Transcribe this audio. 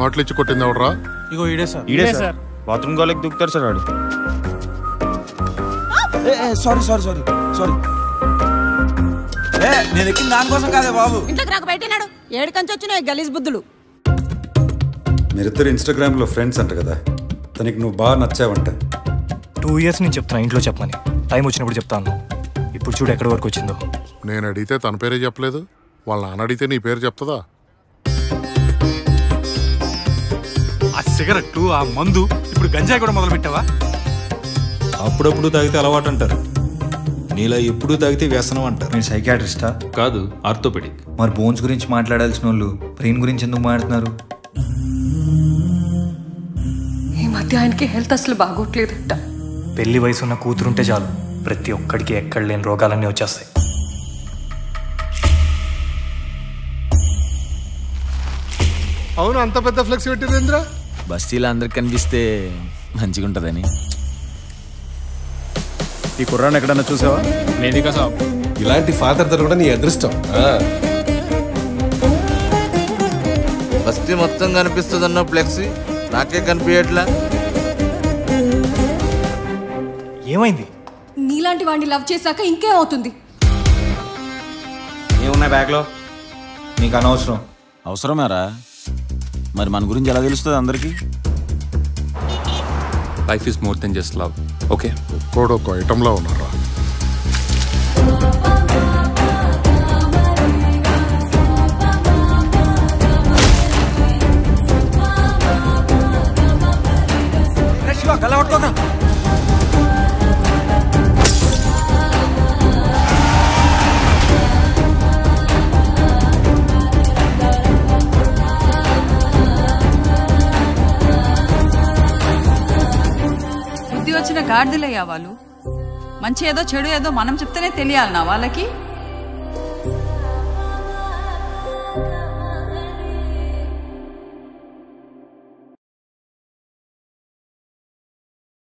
Bottle ఇచ్చి కొట్టింది ఎవడరా? ఇగో ఈడే సార్ బాత్రూమ్ గోలకి దూకుతారు సార్ వాడు. Sorry sorry sorry sorry. నేను ఎక్కిన దానికోసం కాదే బాబు. ఇంట్లోకి రాక బయటనాడు. ఏడు కంచి వచ్చిన గలీజ్ బుద్ధులు. మీరిద్దరు ఇన్స్టాగ్రామ్ లో ఫ్రెండ్స్ అంట కదా, తనకి నువ్వు బాగా నచ్చావంట. 2 years నుంచి చెప్తున్నా ఇంట్లో చెప్పమని. టైం వచ్చినప్పుడు చెప్తాను. ఇప్పుడు చూడు ఎక్కడి వరకు వచ్చిందో. నేను అడిగితే తన పేరే చెప్పలేదు, వాళ్ళ నాన్న అడిగితే నీ పేరు చెప్తుందా? ఆ సిగరెట్, ఆ మందు, ఇప్పుడు గంజాయి కూడా మొదలు పెట్టావా? అప్పుడప్పుడు తాగితే అలవాటు అంటారు, నీలా ఎప్పుడు తాగితే వ్యసనం అంటారు. మీరు సైకాట్రిస్టా? కాదు, ఆర్థోపెడిక్. మరి బోన్స్ గురించి మాట్లాడాల్సిన వాళ్ళు బ్రెయిన్ గురించి ఎందుకు మాట్లాడుతున్నారు? ఈ మధ్య ఆయనకి హెల్త్ అసలు బాగోట్లేదట. పెళ్లి వయసు ఉన్న కూతురుంటే చాలు, ప్రతి ఒక్కడికి ఎక్కడ లేని రోగాలన్నీ వచ్చేస్తాయి. అవును, అంత పెద్ద ఫ్లెక్స్ పెట్టిరేంద్రా? బస్తీలో అందరికి కనిపిస్తే మంచిగా ఉంటుందని. ఈ కుర్రాన్ని ఎక్కడన్నా చూసావా? లేదుగా సాబ్. ఇలాంటి ఫాదర్ దొరకడం నీ అదృష్టం. బస్తీ మొత్తం కనిపిస్తుంది అన్న ఫ్లెక్సీ నాకే కనిపించట్లా. ఏమైంది? నీలాంటి వాడిని లవ్ చేశాక ఇంకేం అవుతుంది? ఏమున్నాయి బ్యాగ్లో? నీకు అనవసరం. అవసరమేరా? మరి మన గురించి ఎలా తెలుస్తుంది అందరికి? Life is more than just love. Okay, ఒక్కోడు ఒక ఐటంలో ఉన్నారా? బుద్ధి వచ్చిన గాడిదలయ్యా వాళ్ళు. మంచి ఏదో చెడు ఏదో మనం చెప్తేనే తెలియాలి నా వాళ్ళకి.